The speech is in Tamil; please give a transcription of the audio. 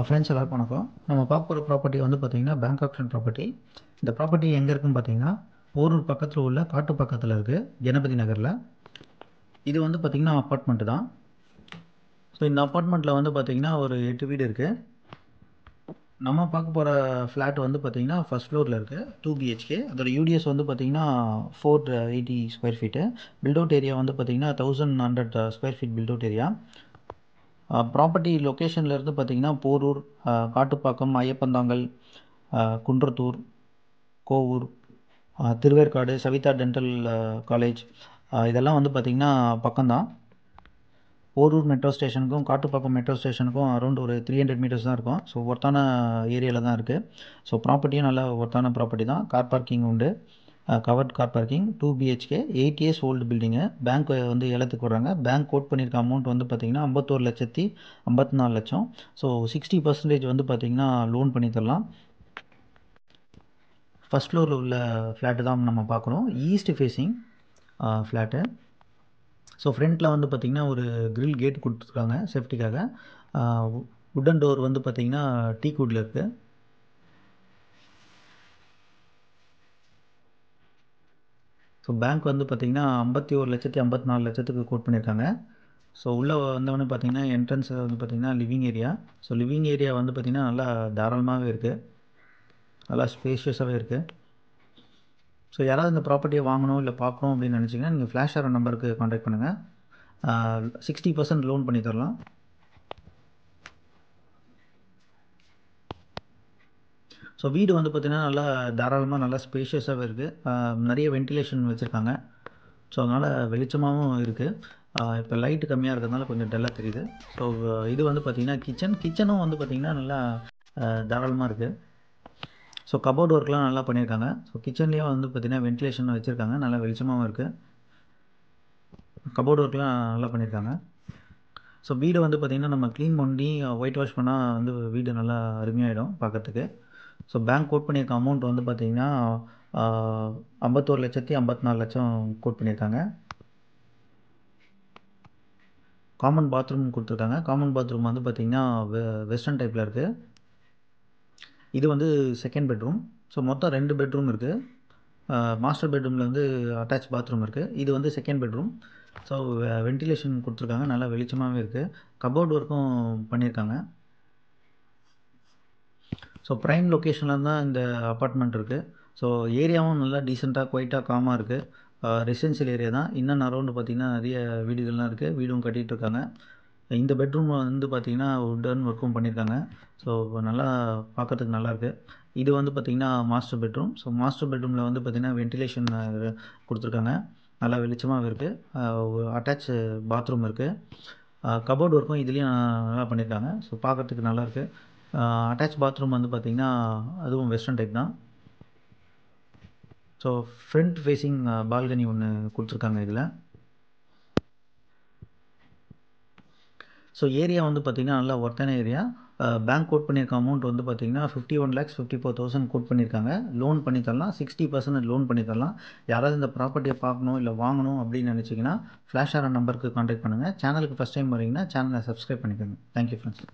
ஃப்ரெண்ட்ஸ் எல்லாருக்கும் வணக்கம். நம்ம பார்க்க போகிற ப்ராப்பர்ட்டி வந்து பார்த்திங்கன்னா பேங்க் ஆப்ஷன் ப்ராப்பர்ட்டி. இந்த ப்ராப்பர்ட்டி எங்கே இருக்குன்னு பார்த்தீங்கன்னா போரூர் பக்கத்தில் உள்ள காட்டு பக்கத்தில் இருக்குது, கணபதி நகரில். இது வந்து பார்த்திங்கன்னா அப்பார்ட்மெண்ட்டு தான். ஸோ இந்த அப்பார்ட்மெண்ட்டில் வந்து பார்த்திங்கன்னா ஒரு 8 வீடு இருக்குது. நம்ம பார்க்க போகிற ஃப்ளாட் வந்து பார்த்திங்கன்னா ஃபஸ்ட் ஃப்ளோரில் இருக்குது, 2 BHK. அதோட யூடிஎஸ் வந்து பார்த்திங்கன்னா 480 square feet. Built out area வந்து பார்த்திங்கன்னா 1100 square feet built out area. Property லொக்கேஷன்லேருந்து பார்த்திங்கன்னா போரூர், காட்டுப்பாக்கம், ஐயப்பந்தாங்கல், குன்றத்தூர், கோவூர், திருவேற்காடு, சவிதா டென்டல் காலேஜ், இதெல்லாம் வந்து பார்த்திங்கன்னா பக்கம்தான். போரூர் மெட்ரோ ஸ்டேஷனுக்கும் காட்டுப்பாக்கம் மெட்ரோ ஸ்டேஷனுக்கும் அரௌண்ட் ஒரு 300 மீட்டர்ஸ் தான் இருக்கும். ஸோ ஒர்த்தான ஏரியாவில் தான் இருக்குது. ஸோ ப்ராப்பர்ட்டியும் நல்ல ஒர்த்தான ப்ராப்பர்ட்டி தான். கார் பார்க்கிங் உண்டு, covert car parking, 2 BHK, 8 years old building. Bank வந்து ஏலத்துக்கு வர்றாங்க. பேங்க் கோட் பண்ணியிருக்க அமௌண்ட் வந்து பார்த்திங்கன்னா 51,54,00,000. ஸோ 60% வந்து பார்த்திங்கன்னா லோன் பண்ணி தரலாம். ஃபஸ்ட் ஃப்ளோரில் உள்ள ஃப்ளாட்டு தான் நம்ம பார்க்குறோம். East facing flat. ஸோ ஃப்ரண்ட்டில் வந்து பார்த்திங்கன்னா ஒரு கிரில் கேட் கொடுத்துருக்காங்க சேஃப்டிக்காக. உட்டன் டோர் வந்து பார்த்திங்கன்னா டீக்வுட்டில் இருக்குது. ஸோ பேங்க் வந்து பார்த்திங்கன்னா 51,54,00,000 கோட் பண்ணியிருக்காங்க. ஸோ உள்ளே வந்தவொடனே பார்த்திங்கன்னா என்ட்ரன்ஸ் வந்து பார்த்திங்கன்னா living area. So living area வந்து பார்த்திங்கன்னா நல்லா தாராளமாகவே இருக்குது, நல்லா ஸ்பேஷியஸாகவே இருக்குது. ஸோ யாராவது இந்த ப்ராப்பர்ட்டியை வாங்கணும் இல்லை பார்க்கணும் அப்படின்னு நினச்சிங்கன்னா நீங்கள் ஃப்ளாஷ் ஆகிற நம்பருக்கு கான்டாக்ட் பண்ணுங்கள். 60% லோன் பண்ணி தரலாம். ஸோ வீடு வந்து பார்த்திங்கன்னா நல்லா தாராளமாக நல்லா ஸ்பேஷியஸாகவே இருக்குது. நிறைய வென்டிலேஷன் வச்சுருக்காங்க. ஸோ அதனால் வெளிச்சமாகவும் இருக்குது. இப்போ லைட்டு கம்மியாக இருக்கிறதுனால கொஞ்சம் டல்லாக தெரியுது. ஸோ இது வந்து பார்த்திங்கன்னா கிச்சனும் வந்து பார்த்திங்கன்னா நல்லா தாராளமாக இருக்குது. ஸோ கபோர்ட் ஒர்க்லாம் நல்லா பண்ணியிருக்காங்க. ஸோ கிச்சன்லேயும் வந்து பார்த்திங்கன்னா வென்டிலேஷன் வச்சுருக்காங்க, நல்லா வெளிச்சமாகவும் இருக்குது. கபோர்ட் ஒர்க்லாம் நல்லா பண்ணியிருக்காங்க. ஸோ வீடு வந்து பார்த்திங்கன்னா நம்ம க்ளீன் பண்ணி ஒயிட் வாஷ் பண்ணால் வந்து வீடு நல்லா அருமையாகிடும் பார்க்குறதுக்கு. ஸோ பேங்க் கோட் பண்ணியிருக்க அமௌண்ட் வந்து பார்த்திங்கன்னா 51,54,00,000 கோட் பண்ணியிருக்காங்க. காமன் பாத்ரூம் கொடுத்துருக்காங்க. காமன் பாத்ரூம் வந்து பார்த்திங்கன்னா வெஸ்டர்ன் டைப்பில் இருக்குது. இது வந்து செகண்ட் பெட்ரூம். ஸோ மொத்தம் 2 பெட்ரூம் இருக்குது. மாஸ்டர் பெட்ரூமில் வந்து அட்டாச் பாத்ரூம் இருக்குது. இது வந்து செகண்ட் பெட்ரூம். ஸோ வென்டிலேஷன் கொடுத்துருக்காங்க, நல்லா வெளிச்சமாகவே இருக்குது. கபோர்ட் ஒர்க்கும் பண்ணியிருக்காங்க. ஸோ ப்ரைம் லொக்கேஷனில் தான் இந்த அப்பார்ட்மெண்ட் இருக்குது. ஸோ ஏரியாவும் நல்லா டீசெண்டாக குவைட்டாக காமாக இருக்குது. ரெசிடென்ஷியல் ஏரியா தான். இன்னும் அரௌண்டு பார்த்திங்கன்னா நிறைய வீடுகள்லாம் இருக்குது, வீடும் கட்டிகிட்ருக்காங்க. இந்த பெட்ரூம் வந்து பார்த்திங்கன்னா உட்டன் ஒர்க்கும் பண்ணியிருக்காங்க. ஸோ நல்லா பார்க்குறதுக்கு நல்லாயிருக்கு. இது வந்து பார்த்திங்கன்னா மாஸ்டர் பெட்ரூம். ஸோ மாஸ்டர் பெட்ரூமில் வந்து பார்த்திங்கன்னா வென்டிலேஷன் கொடுத்துருக்காங்க, நல்லா வெளிச்சமாக இருக்குது. அட்டாச் பாத்ரூம் இருக்குது. கபோர்ட் ஒர்க்கும் இதுலேயும் நல்லா பண்ணியிருக்காங்க. ஸோ பார்க்குறதுக்கு நல்லாயிருக்கு. அட்டாச் பாத்ரூம் வந்து பார்த்திங்கன்னா அதுவும் வெஸ்டர்ன் டைப் தான். ஸோ ஃப்ரண்ட் ஃபேஸிங் பால்கனி ஒன்று கொடுத்துருக்காங்க இதில். ஸோ ஏரியா வந்து பார்த்திங்கன்னா நல்லா ஒர்த்தான ஏரியா. பேங்க் கோட் பண்ணியிருக்க அமௌண்ட் வந்து பார்த்திங்கன்னா 51,54,000 கோட் பண்ணியிருக்காங்க. லோன் பண்ணி தரலாம், 60% லோன் பண்ணி தரலாம். யாராவது இந்த ப்ராப்பர்ட்டியை பார்க்கணும் இல்லை வாங்கணும் அப்படின்னு நினச்சிங்கன்னா ஃப்ளாஷ் ஆகிற நம்பருக்கு கான்டாக்ட் பண்ணுங்கள். சேனலுக்கு ஃபஸ்ட் டைம் வரீங்கன்னா சேனலை சப்ஸ்கிரைப் பண்ணிக்கோங்க. Thank you friends.